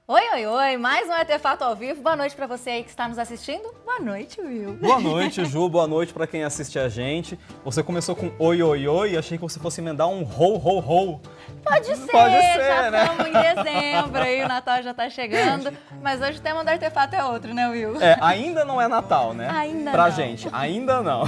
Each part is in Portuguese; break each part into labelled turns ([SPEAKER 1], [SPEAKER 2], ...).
[SPEAKER 1] Oi, oi, oi, mais um Artefato ao vivo. Boa noite para você aí que está nos assistindo. Boa noite, Will.
[SPEAKER 2] Boa noite, Ju. Boa noite para quem assiste a gente. Você começou com oi, oi, oi e achei que você fosse emendar um ho, ho, ho.
[SPEAKER 1] Pode ser, já
[SPEAKER 2] né?
[SPEAKER 1] estamos em dezembro aí, o Natal já está chegando. Mas hoje o tema do Artefato é outro, né, Will?
[SPEAKER 2] Ainda não é Natal, né?
[SPEAKER 1] Ainda
[SPEAKER 2] pra
[SPEAKER 1] não.
[SPEAKER 2] gente, ainda não.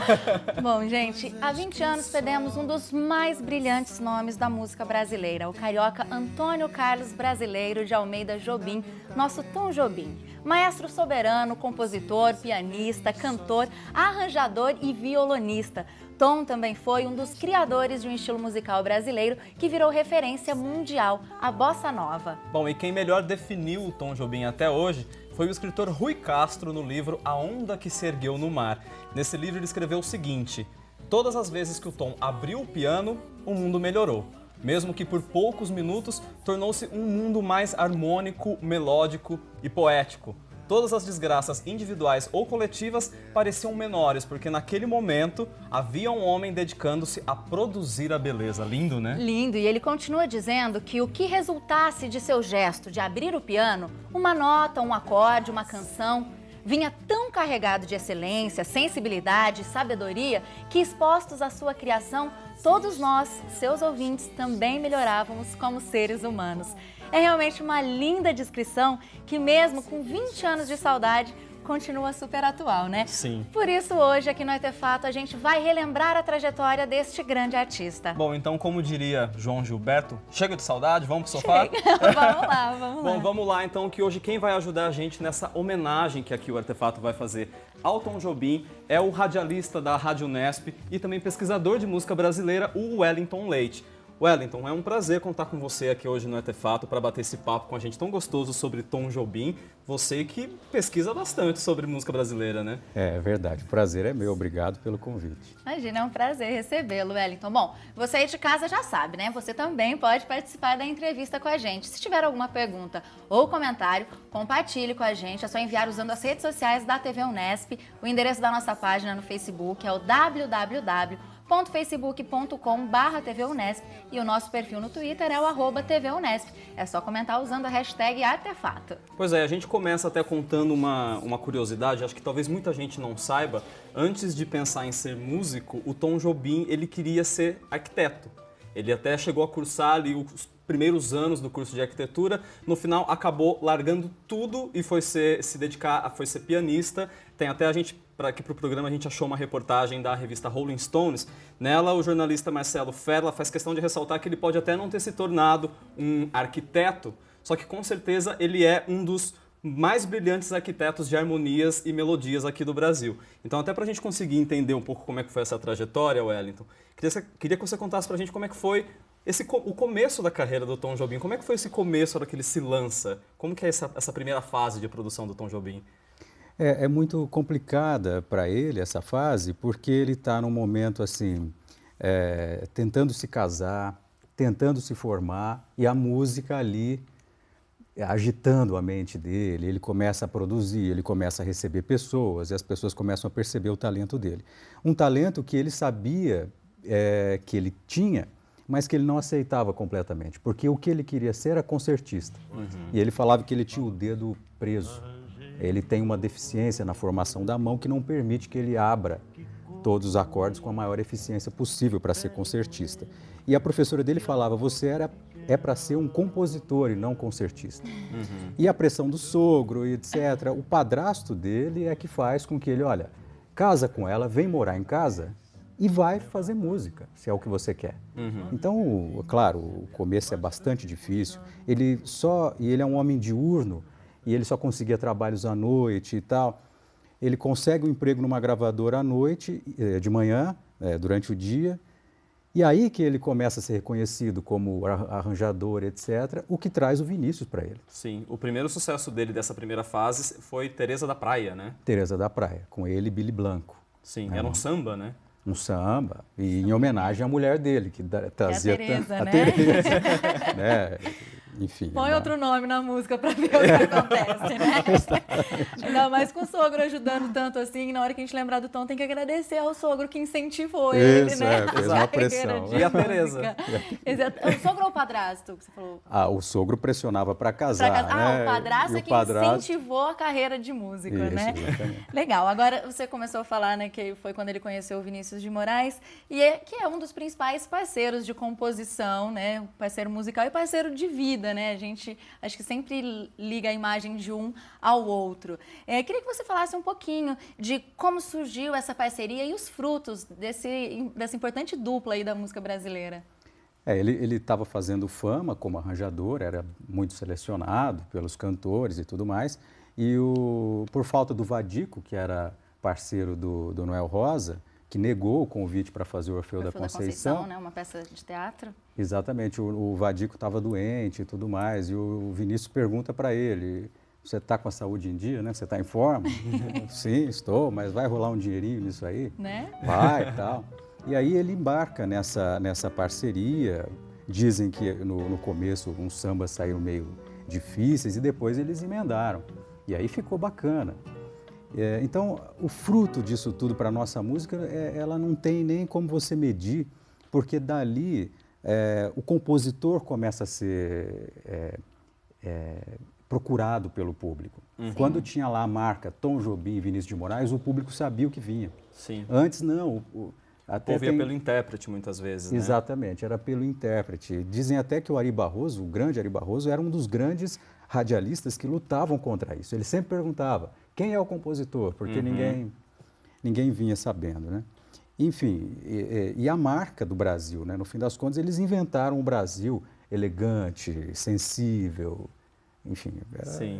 [SPEAKER 1] Bom, gente, há 20 anos perdemos um dos mais brilhantes nomes da música brasileira, o carioca Antônio Carlos Brasileiro de Almeida Jobim, nosso Tom Jobim. Maestro soberano, compositor, pianista, cantor, arranjador e violonista. Tom também foi um dos criadores de um estilo musical brasileiro que virou referência mundial, a bossa nova.
[SPEAKER 2] Bom, e quem melhor definiu o Tom Jobim até hoje foi o escritor Rui Castro no livro A Onda que se Ergueu no Mar. Nesse livro ele escreveu o seguinte: todas as vezes que o Tom abriu o piano, o mundo melhorou. Mesmo que por poucos minutos, tornou-se um mundo mais harmônico, melódico e poético. Todas as desgraças individuais ou coletivas pareciam menores, porque naquele momento havia um homem dedicando-se a produzir a beleza. Lindo, né?
[SPEAKER 1] Lindo, e ele continua dizendo que o que resultasse de seu gesto de abrir o piano, uma nota, um acorde, uma canção, vinha tão carregado de excelência, sensibilidade e sabedoria que, expostos à sua criação, todos nós, seus ouvintes, também melhorávamos como seres humanos. É realmente uma linda descrição que, mesmo com 20 anos de saudade, continua super atual, né?
[SPEAKER 2] Sim.
[SPEAKER 1] Por isso, hoje, aqui no Artefato, a gente vai relembrar a trajetória deste grande artista.
[SPEAKER 2] Bom, então, como diria João Gilberto, chega de saudade, vamos pro sofá?
[SPEAKER 1] Vamos lá, vamos lá.
[SPEAKER 2] Bom, vamos lá então, que hoje quem vai ajudar a gente nessa homenagem que aqui o Artefato vai fazer ao Tom Jobim é o radialista da Rádio Unesp e também pesquisador de música brasileira, o Wellington Leite. Wellington, é um prazer contar com você aqui hoje no Artefato para bater esse papo com a gente tão gostoso sobre Tom Jobim. Você que pesquisa bastante sobre música brasileira, né?
[SPEAKER 3] É verdade, o prazer é meu, obrigado pelo convite.
[SPEAKER 1] Imagina, é um prazer recebê-lo, Wellington. Bom, você aí de casa já sabe, né? Você também pode participar da entrevista com a gente. Se tiver alguma pergunta ou comentário, compartilhe com a gente. É só enviar usando as redes sociais da TV Unesp. O endereço da nossa página no Facebook é o www.facebook.com/TVUnesp e o nosso perfil no Twitter é o @TVUnesp. É só comentar usando a hashtag Artefato.
[SPEAKER 2] Pois é, a gente começa até contando uma curiosidade, acho que talvez muita gente não saiba. Antes de pensar em ser músico, o Tom Jobim, ele queria ser arquiteto. Ele até chegou a cursar ali os primeiros anos do curso de arquitetura, no final acabou largando tudo e foi ser pianista. Tem até a gente, aqui para o programa, a gente achou uma reportagem da revista Rolling Stones. Nela, o jornalista Marcelo Ferla faz questão de ressaltar que ele pode até não ter se tornado um arquiteto, só que com certeza ele é um dos mais brilhantes arquitetos de harmonias e melodias aqui do Brasil. Então, até para a gente conseguir entender um pouco como é que foi essa trajetória, Wellington, queria que você contasse para a gente como é que foi o começo da carreira do Tom Jobim. Como é que foi esse começo, a hora que ele se lança? Como que é essa primeira fase de produção do Tom Jobim?
[SPEAKER 3] É muito complicada para ele essa fase, porque ele está num momento assim, tentando se casar, tentando se formar, e a música ali agitando a mente dele. Ele começa a produzir, ele começa a receber pessoas, e as pessoas começam a perceber o talento dele. Um talento que ele sabia que ele tinha, mas que ele não aceitava completamente, porque o que ele queria ser era concertista. E ele falava que ele tinha o dedo preso. Ele tem uma deficiência na formação da mão que não permite que ele abra todos os acordes com a maior eficiência possível para ser concertista. E a professora dele falava, você é para ser um compositor e não concertista. E a pressão do sogro, etc. O padrasto dele é que faz com que ele, olha, casa com ela, vem morar em casa e vai fazer música, se é o que você quer. Então, claro, o começo é bastante difícil. Ele é um homem diurno e ele só conseguia trabalhos à noite e tal. Ele consegue um emprego numa gravadora à noite, de manhã, durante o dia, e aí que ele começa a ser reconhecido como arranjador, etc., o que traz o Vinícius para ele.
[SPEAKER 2] Sim, o primeiro sucesso dele dessa primeira fase foi Teresa da Praia, né?
[SPEAKER 3] Teresa da Praia, com ele e Billy Blanco.
[SPEAKER 2] Sim, era um samba, né?
[SPEAKER 3] Um samba, e em homenagem à mulher dele, que trazia
[SPEAKER 1] Teresa,
[SPEAKER 3] a
[SPEAKER 1] né?
[SPEAKER 3] Teresa, né? enfim.
[SPEAKER 1] Põe outro nome na música para ver o que acontece, né? Ainda mais com o sogro ajudando tanto assim, na hora que a gente lembrar do Tom, tem que agradecer ao sogro que incentivou ele, né?
[SPEAKER 3] Fez uma pressão.
[SPEAKER 2] E a Tereza?
[SPEAKER 1] O sogro ou o padrasto que você falou?
[SPEAKER 3] O sogro pressionava para casar, né?
[SPEAKER 1] O padrasto é que incentivou a carreira de músico, né?
[SPEAKER 3] Exatamente.
[SPEAKER 1] Legal. Agora você começou a falar, né, que foi quando ele conheceu o Vinícius de Moraes, que é um dos principais parceiros de composição, né? Parceiro musical e parceiro de vida, né? A gente acho que sempre liga a imagem de um ao outro. Queria que você falasse um pouquinho de como surgiu essa parceria e os frutos dessa importante dupla aí da música brasileira.
[SPEAKER 3] Ele estava fazendo fama como arranjador, era muito selecionado pelos cantores e tudo mais, e por falta do Vadico, que era parceiro do Noel Rosa, que negou o convite para fazer o Orfeu da Conceição,
[SPEAKER 1] né? Uma peça de teatro.
[SPEAKER 3] Exatamente, o Vadico estava doente e tudo mais, e o Vinícius pergunta para ele, você está com a saúde em dia, né? Você está em forma? Sim, estou, mas vai rolar um dinheirinho nisso aí?
[SPEAKER 1] Né?
[SPEAKER 3] Vai e tal. E aí ele embarca nessa parceria, dizem que no começo uns sambas saíram meio difíceis e depois eles emendaram, e aí ficou bacana. Então, o fruto disso tudo para a nossa música, ela não tem nem como você medir, porque dali o compositor começa a ser procurado pelo público. Quando tinha lá a marca Tom Jobim e Vinícius de Moraes, o público sabia o que vinha.
[SPEAKER 2] Sim.
[SPEAKER 3] Antes não.
[SPEAKER 2] Até ouvia pelo intérprete muitas vezes, né?
[SPEAKER 3] Exatamente, era pelo intérprete. Dizem até que o Ari Barroso, o grande Ari Barroso, era um dos grandes radialistas que lutavam contra isso. Ele sempre perguntava, quem é o compositor? Porque ninguém vinha sabendo, né? Enfim, e a marca do Brasil, né? No fim das contas, eles inventaram um Brasil elegante, sensível, enfim,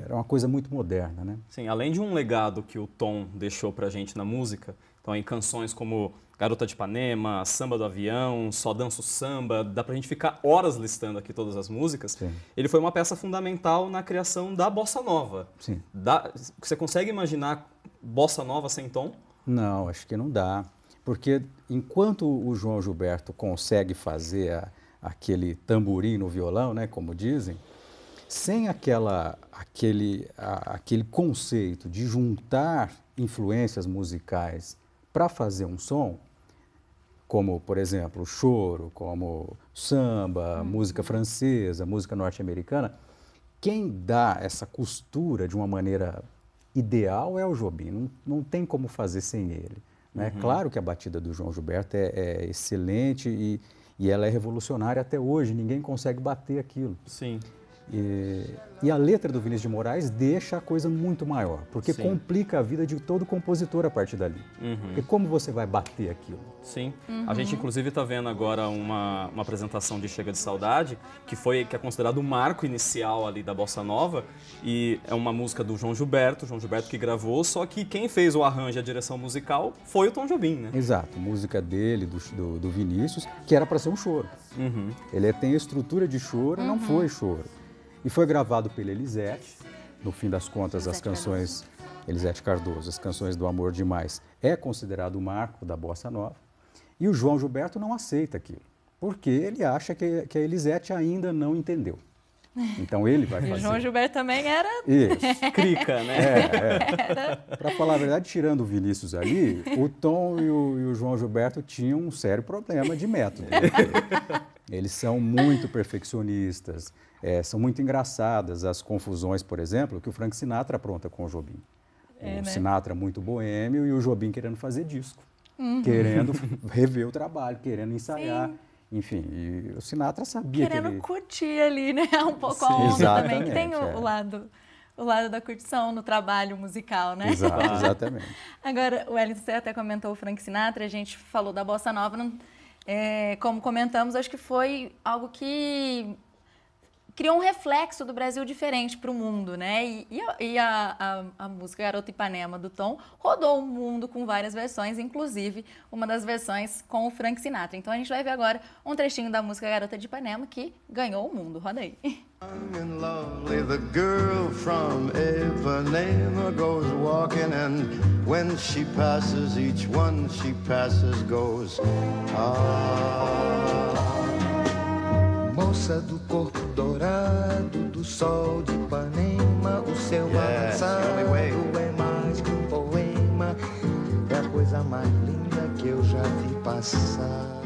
[SPEAKER 3] era uma coisa muito moderna, né?
[SPEAKER 2] Sim, além de um legado que o Tom deixou pra gente na música, então em canções como Garota de Ipanema, Samba do Avião, Só Danço Samba, dá pra gente ficar horas listando aqui todas as músicas.
[SPEAKER 3] Sim.
[SPEAKER 2] Ele foi uma peça fundamental na criação da Bossa Nova.
[SPEAKER 3] Sim.
[SPEAKER 2] Você consegue imaginar Bossa Nova sem Tom?
[SPEAKER 3] Não, acho que não dá. Porque enquanto o João Gilberto consegue fazer aquele tamborim no violão, né, como dizem, sem aquele conceito de juntar influências musicais para fazer um som, como, por exemplo, o choro, como samba, música francesa, música norte-americana, quem dá essa costura de uma maneira ideal é o Jobim, não tem como fazer sem ele. Né? Claro que a batida do João Gilberto é excelente e ela é revolucionária até hoje, ninguém consegue bater aquilo.
[SPEAKER 2] Sim.
[SPEAKER 3] E a letra do Vinícius de Moraes deixa a coisa muito maior, porque complica a vida de todo compositor a partir dali. Porque como você vai bater aquilo?
[SPEAKER 2] Sim. A gente, inclusive, está vendo agora uma apresentação de Chega de Saudade, que é considerado o marco inicial ali da Bossa Nova, e é uma música do João Gilberto que gravou, só que quem fez o arranjo e a direção musical foi o Tom Jobim, né?
[SPEAKER 3] Exato, música dele, do Vinícius, que era para ser um choro. Ele tem a estrutura de choro, não foi choro. E foi gravado pela Elisete, no fim das contas, as canções... Elisete Cardoso, as canções do Amor Demais, é considerado o marco da Bossa Nova. E o João Gilberto não aceita aquilo, porque ele acha que a Elisete ainda não entendeu. Então ele vai fazer.
[SPEAKER 1] O João Gilberto também era...
[SPEAKER 3] Isso.
[SPEAKER 2] Crica, né?
[SPEAKER 3] Para falar a verdade, tirando o Vinícius ali, o Tom e o João Gilberto tinham um sério problema de método. Eles são muito perfeccionistas, são muito engraçadas as confusões, por exemplo, que o Frank Sinatra apronta com o Jobim. O Sinatra muito boêmio e o Jobim querendo fazer disco, querendo rever o trabalho, querendo ensaiar. Sim. Enfim, e o Sinatra sabia
[SPEAKER 1] querendo
[SPEAKER 3] que ele...
[SPEAKER 1] curtir ali, né? Um pouco a onda também, que tem o lado da curtição no trabalho musical, né?
[SPEAKER 3] Exatamente.
[SPEAKER 1] Agora, o Wellington, você até comentou o Frank Sinatra, a gente falou da Bossa Nova, como comentamos, acho que foi algo que criou um reflexo do Brasil diferente para o mundo, né? E a música Garota de Ipanema, do Tom, rodou o mundo com várias versões, inclusive uma das versões com o Frank Sinatra. Então a gente vai ver agora um trechinho da música Garota de Ipanema que ganhou o mundo. Roda aí.
[SPEAKER 4] Young and lovely, the girl from Ipanema goes walking, and when she passes, each one she passes goes, ah. Moça do corpo dourado, sol de Ipanema, o seu balançado é mais que um poema, é a coisa mais linda que eu já vi passar.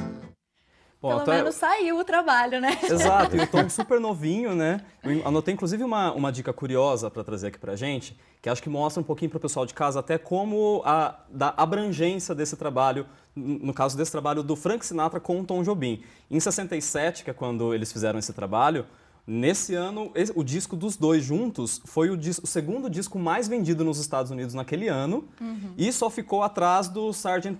[SPEAKER 2] Bom,
[SPEAKER 1] Pelo menos saiu o trabalho, né?
[SPEAKER 2] Exato, e o Tom super novinho, né? Eu anotei inclusive uma dica curiosa para trazer aqui pra gente, que acho que mostra um pouquinho para o pessoal de casa até como da abrangência desse trabalho, no caso desse trabalho do Frank Sinatra com o Tom Jobim. Em 67, que é quando eles fizeram esse trabalho, nesse ano, o disco dos dois juntos foi o segundo disco mais vendido nos Estados Unidos naquele ano, e só ficou atrás do Sgt.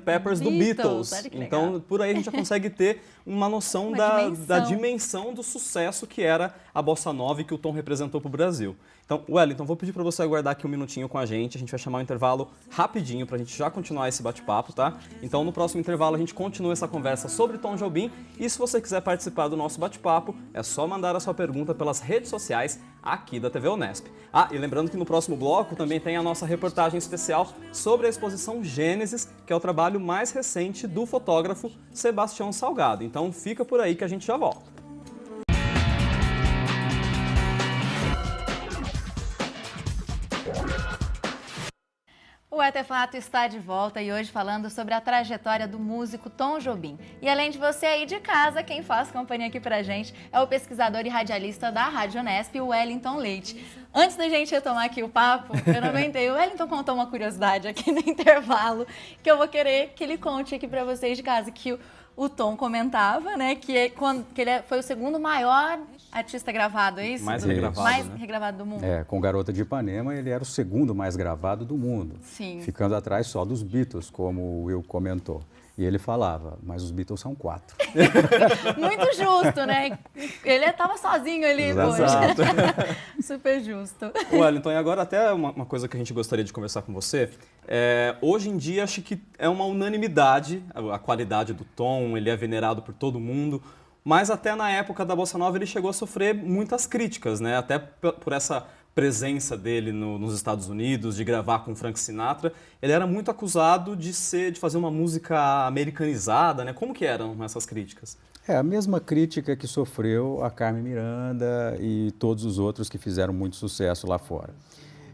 [SPEAKER 2] Peppers do Beatles. Então, por aí a gente já consegue ter uma noção da dimensão do sucesso que era a Bossa Nova e que o Tom representou para o Brasil. Então, Wellington, vou pedir para você aguardar aqui um minutinho com a gente vai chamar um intervalo rapidinho para a gente já continuar esse bate-papo, tá? Então, no próximo intervalo a gente continua essa conversa sobre Tom Jobim, e se você quiser participar do nosso bate-papo, é só mandar a sua pergunta pelas redes sociais aqui da TV Unesp. Ah, e lembrando que no próximo bloco também tem a nossa reportagem especial sobre a exposição Gênesis, que é o trabalho mais recente do fotógrafo Sebastião Salgado. Então, fica por aí que a gente já volta.
[SPEAKER 1] O Artefato está de volta e hoje falando sobre a trajetória do músico Tom Jobim. E além de você aí de casa, quem faz companhia aqui pra gente é o pesquisador e radialista da Rádio Unesp, o Wellington Leite. Antes da gente retomar aqui o papo, eu não aguentei. O Wellington contou uma curiosidade aqui no intervalo que eu vou querer que ele conte aqui pra vocês de casa, que o Tom comentava, né, que ele foi o segundo maior artista gravado, é isso?
[SPEAKER 2] Mais regravado,
[SPEAKER 1] mais
[SPEAKER 2] né?
[SPEAKER 1] regravado do mundo.
[SPEAKER 3] Com Garota de Ipanema, ele era o segundo mais gravado do mundo.
[SPEAKER 1] Sim.
[SPEAKER 3] Ficando atrás só dos Beatles, como o Will comentou. E ele falava, mas os Beatles são 4.
[SPEAKER 1] Muito justo, né? Ele estava sozinho ali,
[SPEAKER 3] Exato.
[SPEAKER 1] poxa. Super justo.
[SPEAKER 2] Wellington, e agora até uma coisa que a gente gostaria de conversar com você. Hoje em dia, acho que é uma unanimidade a qualidade do Tom, ele é venerado por todo mundo, mas até na época da Bossa Nova ele chegou a sofrer muitas críticas, né? Até por essa presença dele nos Estados Unidos, de gravar com Frank Sinatra, ele era muito acusado de fazer uma música americanizada, né? Como que eram essas críticas?
[SPEAKER 3] A mesma crítica que sofreu a Carmen Miranda e todos os outros que fizeram muito sucesso lá fora.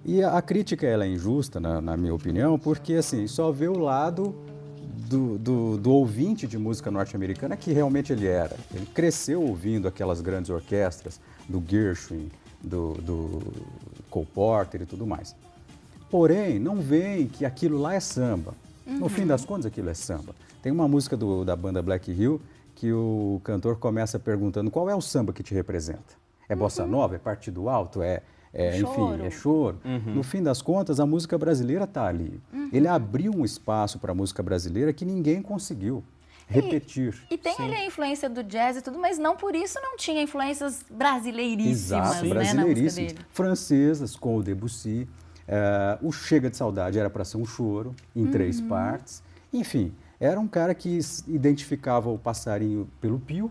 [SPEAKER 3] E a crítica ela é injusta, na minha opinião, porque assim, só vê o lado do ouvinte de música norte-americana que realmente ele era. Ele cresceu ouvindo aquelas grandes orquestras do Gershwin, do Cole Porter e tudo mais. Porém, não veem que aquilo lá é samba. No fim das contas, aquilo é samba. Tem uma música da banda Black Hill que o cantor começa perguntando qual é o samba que te representa. É bossa nova? É partido alto? Enfim, é choro. No fim das contas, a música brasileira está ali. Ele abriu um espaço para a música brasileira que ninguém conseguiu repetir.
[SPEAKER 1] E tem ali a influência do jazz e tudo, mas não por isso não tinha influências brasileiríssimas,
[SPEAKER 3] Exato,
[SPEAKER 1] né,
[SPEAKER 3] brasileiríssimas.
[SPEAKER 1] na música dele.
[SPEAKER 3] Francesas, com o Debussy. O Chega de Saudade era para ser um choro, em 3 partes. Enfim, era um cara que identificava o passarinho pelo pio.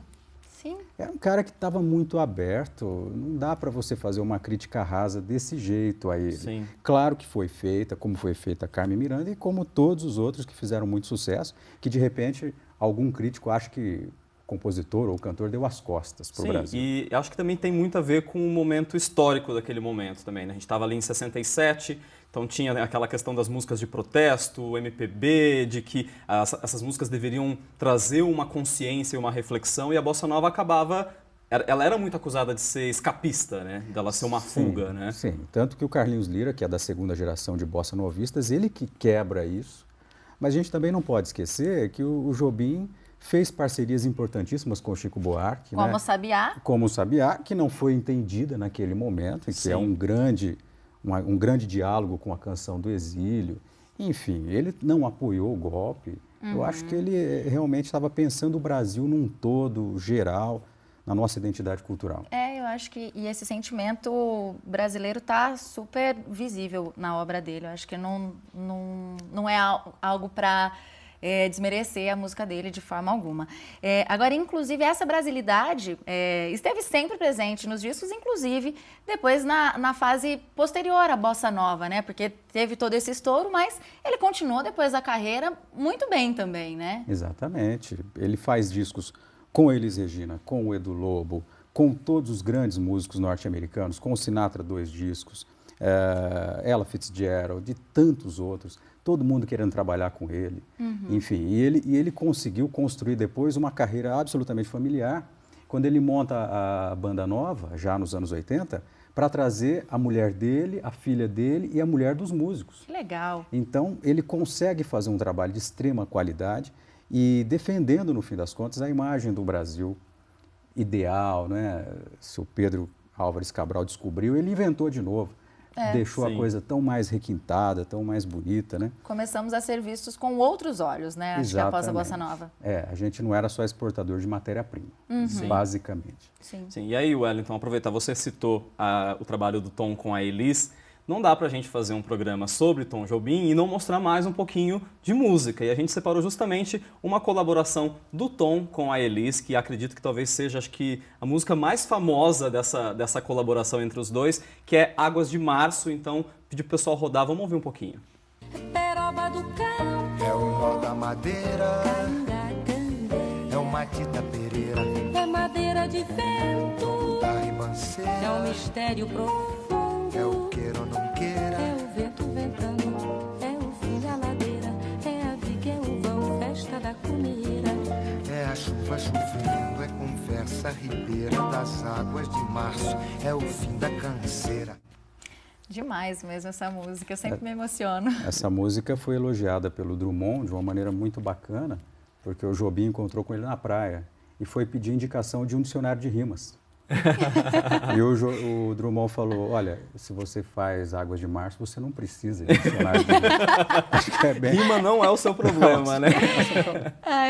[SPEAKER 1] Sim.
[SPEAKER 3] Era um cara que estava muito aberto, não dá para você fazer uma crítica rasa desse jeito a ele.
[SPEAKER 2] Sim.
[SPEAKER 3] Claro que foi feita, como foi feita a Carmen Miranda e como todos os outros que fizeram muito sucesso, que de repente algum crítico acha que o compositor ou o cantor deu as costas para o Brasil.
[SPEAKER 2] E acho que também tem muito a ver com o momento histórico daquele momento também, né? A gente estava ali em 67, então tinha aquela questão das músicas de protesto, o MPB, de que essas músicas deveriam trazer uma consciência e uma reflexão, e a Bossa Nova ela era muito acusada de ser escapista, né? Dela ser uma fuga, né?
[SPEAKER 3] Sim, tanto que o Carlinhos Lyra, que é da segunda geração de bossa novistas, ele que quebra isso. Mas a gente também não pode esquecer que o Jobim fez parcerias importantíssimas com o Chico Buarque.
[SPEAKER 1] Como
[SPEAKER 3] né?
[SPEAKER 1] o Sabiá.
[SPEAKER 3] Como o Sabiá, que não foi entendida naquele momento, e que é um grande diálogo com a canção do exílio. Enfim, ele não apoiou o golpe. Eu acho que ele realmente estava pensando o Brasil num todo geral, na nossa identidade cultural.
[SPEAKER 1] Eu acho que esse sentimento brasileiro está super visível na obra dele. Eu acho que não é algo para desmerecer a música dele de forma alguma. Agora, inclusive, essa brasilidade esteve sempre presente nos discos, inclusive depois na fase posterior à Bossa Nova, né? Porque teve todo esse estouro, mas ele continuou depois da carreira muito bem também, né?
[SPEAKER 3] Exatamente. Ele faz discos com Elis Regina, com o Edu Lobo, com todos os grandes músicos norte-americanos, com o Sinatra 2 discos, Ella Fitzgerald, e tantos outros, todo mundo querendo trabalhar com ele. Enfim, e ele conseguiu construir depois uma carreira absolutamente familiar, quando ele monta a Banda Nova, já nos anos 80, para trazer a mulher dele, a filha dele e a mulher dos músicos.
[SPEAKER 1] Que legal.
[SPEAKER 3] Então, ele consegue fazer um trabalho de extrema qualidade e defendendo, no fim das contas, a imagem do Brasil ideal, né? Se o Pedro Álvares Cabral descobriu, ele inventou de novo. Deixou a coisa tão mais requintada, tão mais bonita, né?
[SPEAKER 1] Começamos a ser vistos com outros olhos, né? Acho que após a Bossa Nova.
[SPEAKER 3] A gente não era só exportador de matéria-prima, basicamente.
[SPEAKER 2] Sim. E aí, Wellington, aproveitar, você citou o trabalho do Tom com a Elis. Não dá pra gente fazer um programa sobre Tom Jobim e não mostrar mais um pouquinho de música. E a gente separou justamente uma colaboração do Tom com a Elis, que acredito que talvez seja, acho que, a música mais famosa dessa colaboração entre os dois, que é Águas de Março. Então, pedi pro pessoal rodar, vamos ouvir um pouquinho.
[SPEAKER 5] Peroba do campo,
[SPEAKER 4] É o nó da madeira, é o Matita Pereira,
[SPEAKER 5] é madeira de vento,
[SPEAKER 4] da
[SPEAKER 5] é
[SPEAKER 4] ribanceira,
[SPEAKER 5] um mistério profundo,
[SPEAKER 4] é o queira ou não queira.
[SPEAKER 5] é o vento ventando, é o fim da ladeira, é a viga, é o vão, festa da comida.
[SPEAKER 4] É a chuva chovendo, é conversa ribeira das águas de março, é o fim da canseira.
[SPEAKER 1] Demais mesmo essa música, eu sempre me emociono.
[SPEAKER 3] Essa música foi elogiada pelo Drummond de uma maneira muito bacana, porque o Jobim encontrou com ele na praia e foi pedir indicação de um dicionário de rimas. E o Drummond falou, olha, se você faz Águas de Março, você não precisa de dicionário de rimas. Acho que
[SPEAKER 2] Rima não é o seu problema, né?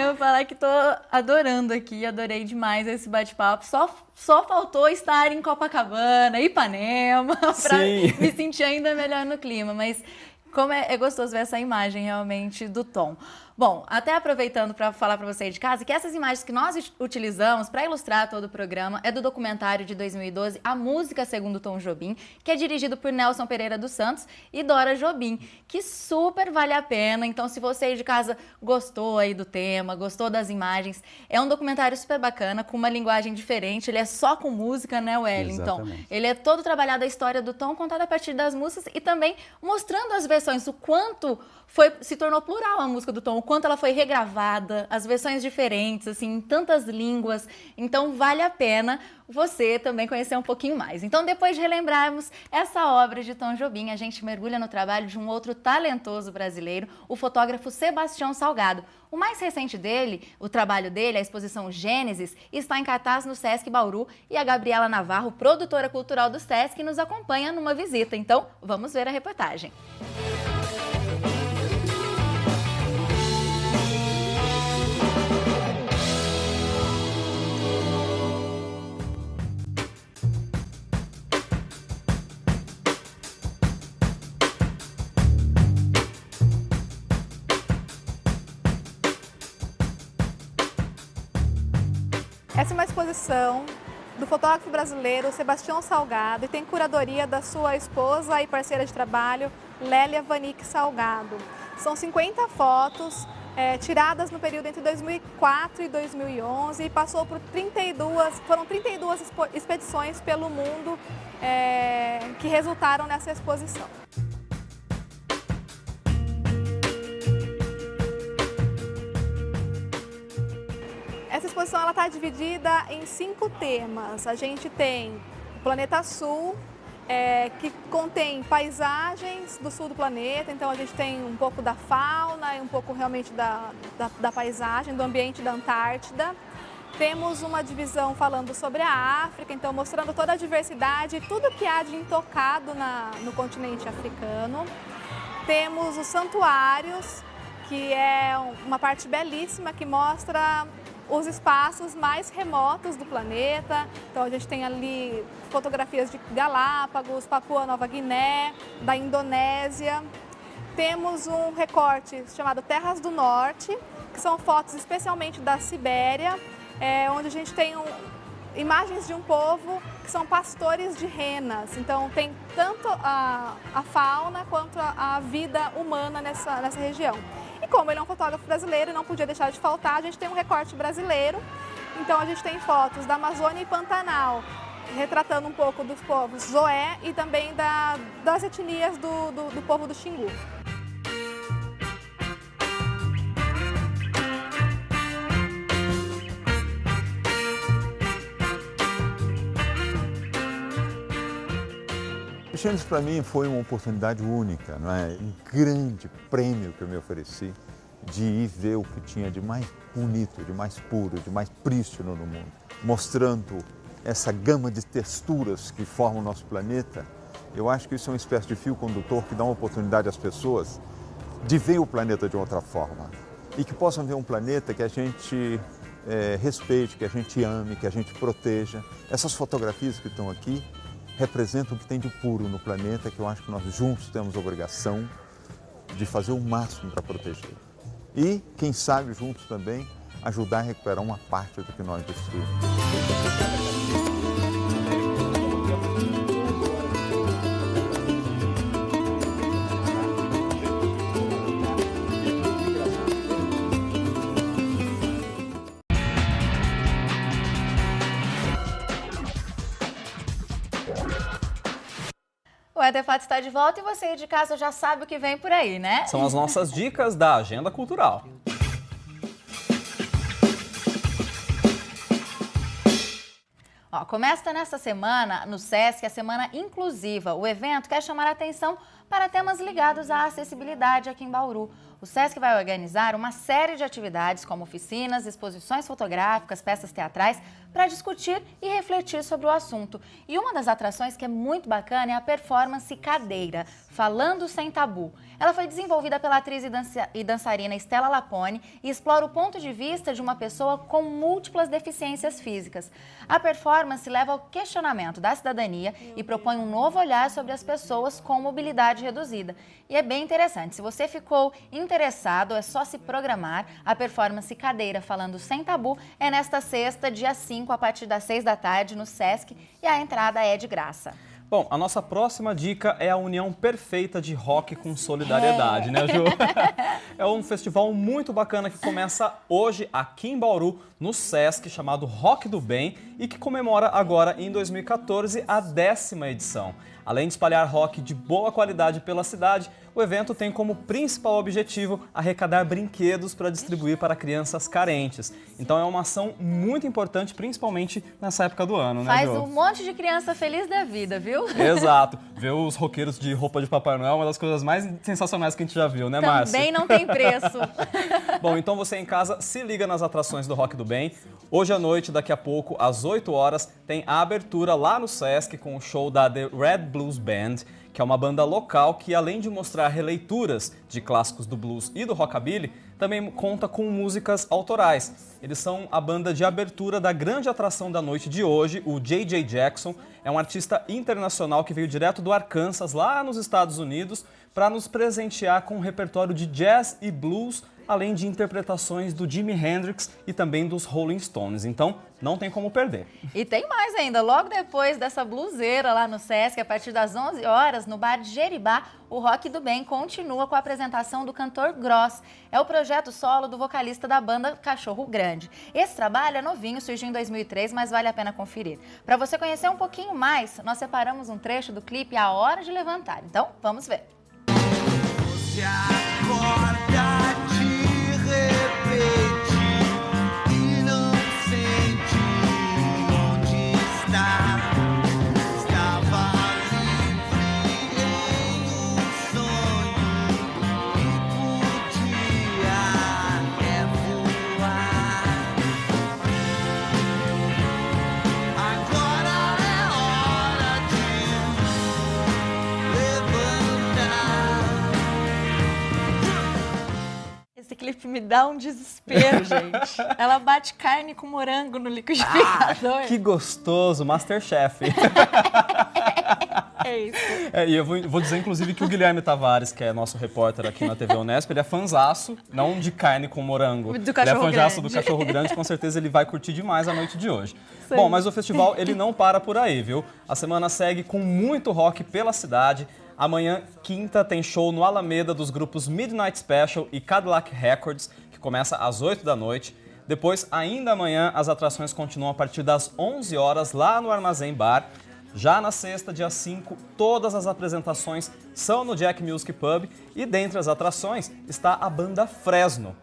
[SPEAKER 1] Eu vou falar que tô adorando aqui, adorei demais esse bate-papo. Só faltou estar em Copacabana, Ipanema, para me sentir ainda melhor no clima, mas como é gostoso ver essa imagem realmente do Tom. Bom, até aproveitando para falar para você aí de casa que essas imagens que nós utilizamos para ilustrar todo o programa é do documentário de 2012, A Música Segundo Tom Jobim, que é dirigido por Nelson Pereira dos Santos e Dora Jobim, que super vale a pena. Então, se você aí de casa gostou aí do tema, gostou das imagens, é um documentário super bacana, com uma linguagem diferente, ele é só com música, né, Wellington?
[SPEAKER 3] Exatamente.
[SPEAKER 1] Ele é todo trabalhado a história do Tom, contada a partir das músicas e também mostrando as versões, o quanto se tornou plural a música do Tom, o quanto ela foi regravada, as versões diferentes, assim, em tantas línguas. Então, vale a pena você também conhecer um pouquinho mais. Então, depois de relembrarmos essa obra de Tom Jobim, a gente mergulha no trabalho de um outro talentoso brasileiro, o fotógrafo Sebastião Salgado. O mais recente dele, o trabalho dele, a exposição Gênesis, está em cartaz no Sesc Bauru e a Gabriela Navarro, produtora cultural do Sesc, nos acompanha numa visita. Então, vamos ver a reportagem.
[SPEAKER 6] Essa é uma exposição do fotógrafo brasileiro Sebastião Salgado e tem curadoria da sua esposa e parceira de trabalho, Lélia Vanik Salgado. São 50 fotos tiradas no período entre 2004 e 2011 e passou por foram 32 expedições pelo mundo que resultaram nessa exposição. Essa exposição está dividida em 5 temas. A gente tem o Planeta Sul, que contém paisagens do sul do planeta. Então a gente tem um pouco da fauna e um pouco realmente da paisagem, do ambiente da Antártida. Temos uma divisão falando sobre a África, então mostrando toda a diversidade e tudo que há de intocado no continente africano. Temos os santuários, que é uma parte belíssima que mostra os espaços mais remotos do planeta. Então a gente tem ali fotografias de Galápagos, Papua Nova Guiné, da Indonésia. Temos um recorte chamado Terras do Norte, que são fotos especialmente da Sibéria, onde a gente tem imagens de um povo que são pastores de renas. Então tem tanto a fauna quanto a vida humana nessa região. E como ele é um fotógrafo brasileiro, não podia deixar de faltar, a gente tem um recorte brasileiro Então a gente tem fotos da Amazônia e Pantanal, retratando um pouco dos povos Zoé e também das etnias do povo do Xingu.
[SPEAKER 7] Seychelles para mim foi uma oportunidade única, não é? Um grande prêmio que eu me ofereci de ir ver o que tinha de mais bonito, de mais puro, de mais prístino no mundo, mostrando essa gama de texturas que formam o nosso planeta. Eu acho que isso é uma espécie de fio condutor que dá uma oportunidade às pessoas de ver o planeta de outra forma e que possam ver um planeta que a gente respeite, que a gente ame, que a gente proteja. Essas fotografias que estão aqui representam o que tem de puro no planeta, que eu acho que nós juntos temos a obrigação de fazer o máximo para proteger. E, quem sabe, juntos também, ajudar a recuperar uma parte do que nós destruímos.
[SPEAKER 1] O Edefato está de volta e você aí de casa já sabe o que vem por aí, né?
[SPEAKER 2] São as nossas dicas da Agenda Cultural.
[SPEAKER 1] Ó, começa nesta semana no SESC a Semana Inclusiva. O evento quer chamar a atenção para temas ligados à acessibilidade aqui em Bauru. O SESC vai organizar uma série de atividades como oficinas, exposições fotográficas, peças teatrais, para discutir e refletir sobre o assunto. E uma das atrações que é muito bacana é a performance Cadeira, Falando Sem Tabu. Ela foi desenvolvida pela atriz e dançarina Stella Lapone e explora o ponto de vista de uma pessoa com múltiplas deficiências físicas. A performance leva ao questionamento da cidadania e propõe um novo olhar sobre as pessoas com mobilidade reduzida. E é bem interessante. Se você ficou interessado, é só se programar. A performance Cadeira Falando Sem Tabu é nesta sexta, dia 5, a partir das 6 da tarde, no SESC, e a entrada é de graça.
[SPEAKER 2] Bom, a nossa próxima dica é a união perfeita de rock com solidariedade, né, Ju? É um festival muito bacana que começa hoje aqui em Bauru, no SESC, chamado Rock do Bem, e que comemora agora, em 2014, a 10ª edição. Além de espalhar rock de boa qualidade pela cidade, o evento tem como principal objetivo arrecadar brinquedos para distribuir para crianças carentes. Então é uma ação muito importante, principalmente nessa época do ano, né,
[SPEAKER 1] Faz
[SPEAKER 2] Jo?
[SPEAKER 1] um monte de criança feliz da vida, viu?
[SPEAKER 2] Exato. Ver os roqueiros de roupa de Papai Noel é uma das coisas mais sensacionais que a gente já viu, né, Márcia?
[SPEAKER 1] Também não tem preço.
[SPEAKER 2] Bom, então você em casa se liga nas atrações do Rock do Bem. Hoje à noite, daqui a pouco, às 8 horas, tem a abertura lá no SESC com o show da The Red Blues Band, que é uma banda local que, além de mostrar releituras de clássicos do blues e do rockabilly, também conta com músicas autorais. Eles são a banda de abertura da grande atração da noite de hoje, o J.J. Jackson. É um artista internacional que veio direto do Arkansas, lá nos Estados Unidos, para nos presentear com um repertório de jazz e blues, além de interpretações do Jimi Hendrix e também dos Rolling Stones. Então, não tem como perder.
[SPEAKER 1] E tem mais ainda. Logo depois dessa bluseira lá no SESC, a partir das 11 horas, no bar de Jeribá, o Rock do Bem continua com a apresentação do cantor Gross. É o projeto solo do vocalista da banda Cachorro Grande. Esse trabalho é novinho, surgiu em 2003, mas vale a pena conferir. Para você conhecer um pouquinho mais, nós separamos um trecho do clipe A Hora de Levantar. Então, vamos ver.
[SPEAKER 8] Se acorda de repente e não sente onde está. Estava livre em um sonho e podia voar. Agora é hora de levantar.
[SPEAKER 1] Esse clipe me dá um desespero, gente. Ela bate carne com morango no liquidificador.
[SPEAKER 2] Que gostoso, Masterchef.
[SPEAKER 1] É isso.
[SPEAKER 2] E eu vou dizer, inclusive, que o Guilherme Tavares, que é nosso repórter aqui na TV Unesp, ele é fanzaço, não de carne com morango.
[SPEAKER 1] Do Cachorro
[SPEAKER 2] Ele é fanzaço do
[SPEAKER 1] Grande.
[SPEAKER 2] Cachorro Grande, com certeza ele vai curtir demais a noite de hoje.
[SPEAKER 1] Sei.
[SPEAKER 2] Bom, mas o festival, ele não para por aí, viu? A semana segue com muito rock pela cidade. Amanhã, quinta, tem show no Alameda dos grupos Midnight Special e Cadillac Records, que começa às 8 da noite. Depois, ainda amanhã, as atrações continuam a partir das 11 horas lá no Armazém Bar. Já na sexta, dia 5, todas as apresentações são no Jack Music Pub e dentre as atrações está a banda Fresno.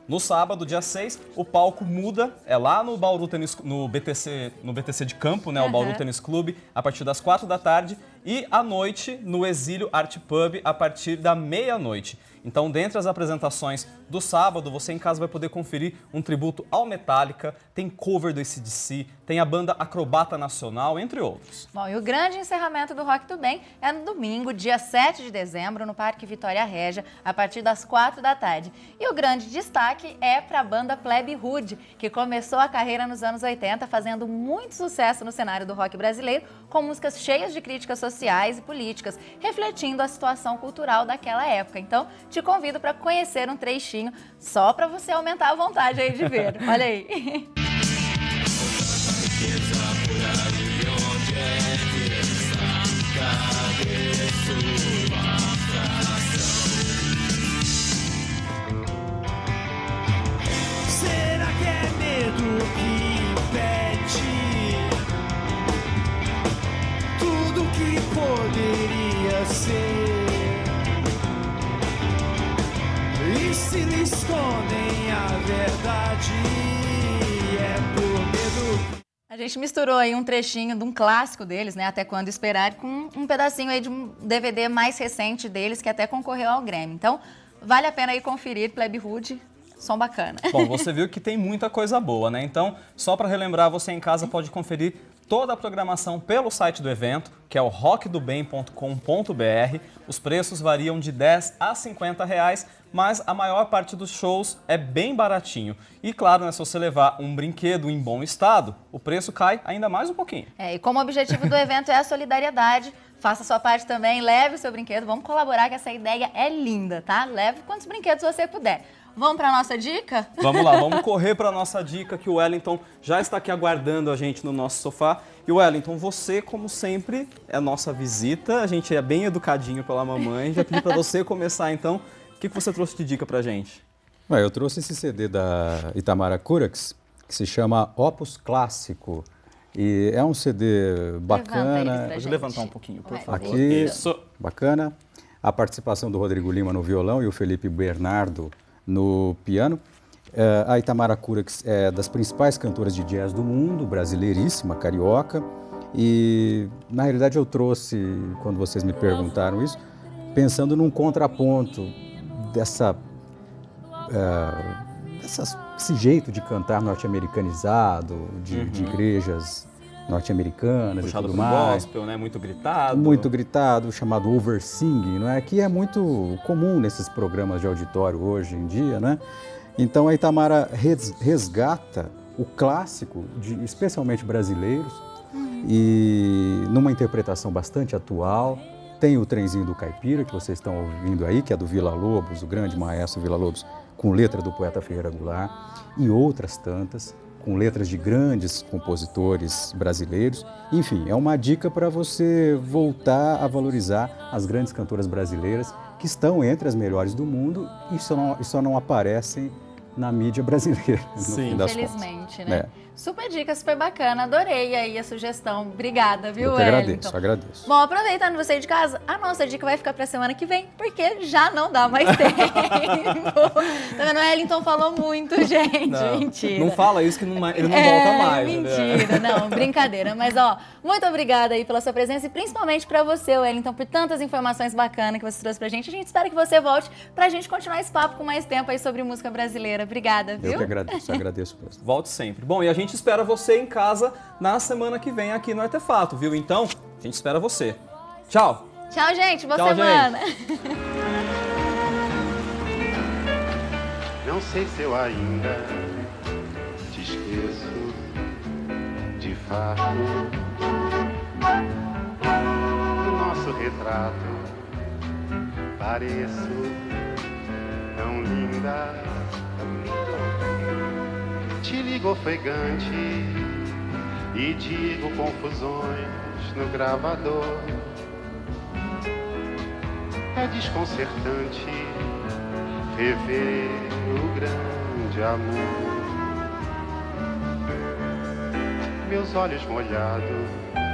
[SPEAKER 2] No sábado, dia 6, o palco muda, é lá no Bauru Tênis, no BTC de Campo, né, o Bauru Tênis Clube, a partir das 4 da tarde, e à noite no Exílio Art Pub, a partir da meia-noite. Então, dentre as apresentações do sábado, você em casa vai poder conferir um tributo ao Metallica, tem cover do AC/DC, tem a banda Acrobata Nacional, entre outros.
[SPEAKER 1] Bom, e o grande encerramento do Rock do Bem é no domingo, dia 7 de dezembro, no Parque Vitória Régia, a partir das 4 da tarde. E o grande destaque é para a banda Plebe Rude, que começou a carreira nos anos 80, fazendo muito sucesso no cenário do rock brasileiro, com músicas cheias de críticas sociais e políticas, refletindo a situação cultural daquela época. Então, te convido para conhecer um trechinho, só para você aumentar a vontade aí de ver. Olha aí.
[SPEAKER 8] Será que é medo que impede tudo que poderia ser? E se lhe escondem a verdade, é por medo.
[SPEAKER 1] A gente misturou aí um trechinho de um clássico deles, né, Até Quando Esperar, com um pedacinho aí de um DVD mais recente deles, que até concorreu ao Grammy. Então, vale a pena aí conferir Plebe Rude, som bacana.
[SPEAKER 2] Bom, você viu que tem muita coisa boa, né? Então, só para relembrar, você em casa pode conferir toda a programação pelo site do evento, que é o rockdobem.com.br. Os preços variam de R$10 a R$50, mas a maior parte dos shows é bem baratinho. E claro, né, se você levar um brinquedo em bom estado, o preço cai ainda mais um pouquinho.
[SPEAKER 1] E como o objetivo do evento é a solidariedade, faça a sua parte também, leve o seu brinquedo, vamos colaborar que essa ideia é linda, tá? Leve quantos brinquedos você puder. Vamos para a nossa dica?
[SPEAKER 2] Vamos lá, vamos correr para a nossa dica, que o Wellington já está aqui aguardando a gente no nosso sofá. E Wellington, você, como sempre, é a nossa visita, a gente é bem educadinho pela mamãe. Já pedi para você começar, então. O que você trouxe de dica para a gente?
[SPEAKER 3] Eu trouxe esse CD da Itamara Curax, que se chama Opus Clássico. E é um CD bacana.
[SPEAKER 2] Pode levantar um pouquinho, por favor.
[SPEAKER 3] Aqui,
[SPEAKER 2] isso.
[SPEAKER 3] Bacana. A participação do Rodrigo Lima no violão e o Felipe Bernardo no piano. A Itamara Curax é das principais cantoras de jazz do mundo, brasileiríssima, carioca. E, na realidade, eu trouxe, quando vocês me perguntaram isso, pensando num contraponto esse jeito de cantar norte-americanizado, de igrejas norte-americanas e tudo mais.
[SPEAKER 2] Gospel, né? Muito gritado.
[SPEAKER 3] Muito gritado, chamado oversinging, não é? Que é muito comum nesses programas de auditório hoje em dia, né? Então a Itamara resgata o clássico, especialmente brasileiros, e numa interpretação bastante atual. Tem o Trenzinho do Caipira, que vocês estão ouvindo aí, que é do Vila Lobos, o grande maestro Vila Lobos, com letra do poeta Ferreira Goulart, e outras tantas, com letras de grandes compositores brasileiros. Enfim, é uma dica para você voltar a valorizar as grandes cantoras brasileiras que estão entre as melhores do mundo e só não aparecem na mídia brasileira, no fim das contas.
[SPEAKER 1] Infelizmente, né? Super dica, super bacana. Adorei aí a sugestão. Obrigada, viu,
[SPEAKER 3] Eu que
[SPEAKER 1] Wellington?
[SPEAKER 3] agradeço.
[SPEAKER 1] Bom, aproveitando você aí de casa, a nossa dica vai ficar pra semana que vem, porque já não dá mais tempo. Tá vendo? O Wellington falou muito, gente.
[SPEAKER 2] Não,
[SPEAKER 1] Mentira.
[SPEAKER 2] não fala isso que ele não volta mais.
[SPEAKER 1] Mentira, não, brincadeira. Mas, ó, muito obrigada aí pela sua presença e principalmente pra você, Wellington, por tantas informações bacanas que você trouxe pra gente. A gente espera que você volte pra gente continuar esse papo com mais tempo aí sobre música brasileira. Obrigada, viu?
[SPEAKER 3] Eu que agradeço mesmo.
[SPEAKER 2] Volte sempre. Bom, e a gente espera você em casa na semana que vem aqui no Artefato, viu? Então, a gente espera você. Tchau!
[SPEAKER 1] Tchau, gente. Boa
[SPEAKER 2] Tchau,
[SPEAKER 1] semana.
[SPEAKER 9] Não sei se eu ainda te esqueço de fato. No nosso retrato pareço tão linda, tão linda. Te ligo ofegante e digo confusões no gravador. É desconcertante rever o grande amor. meus olhos molhados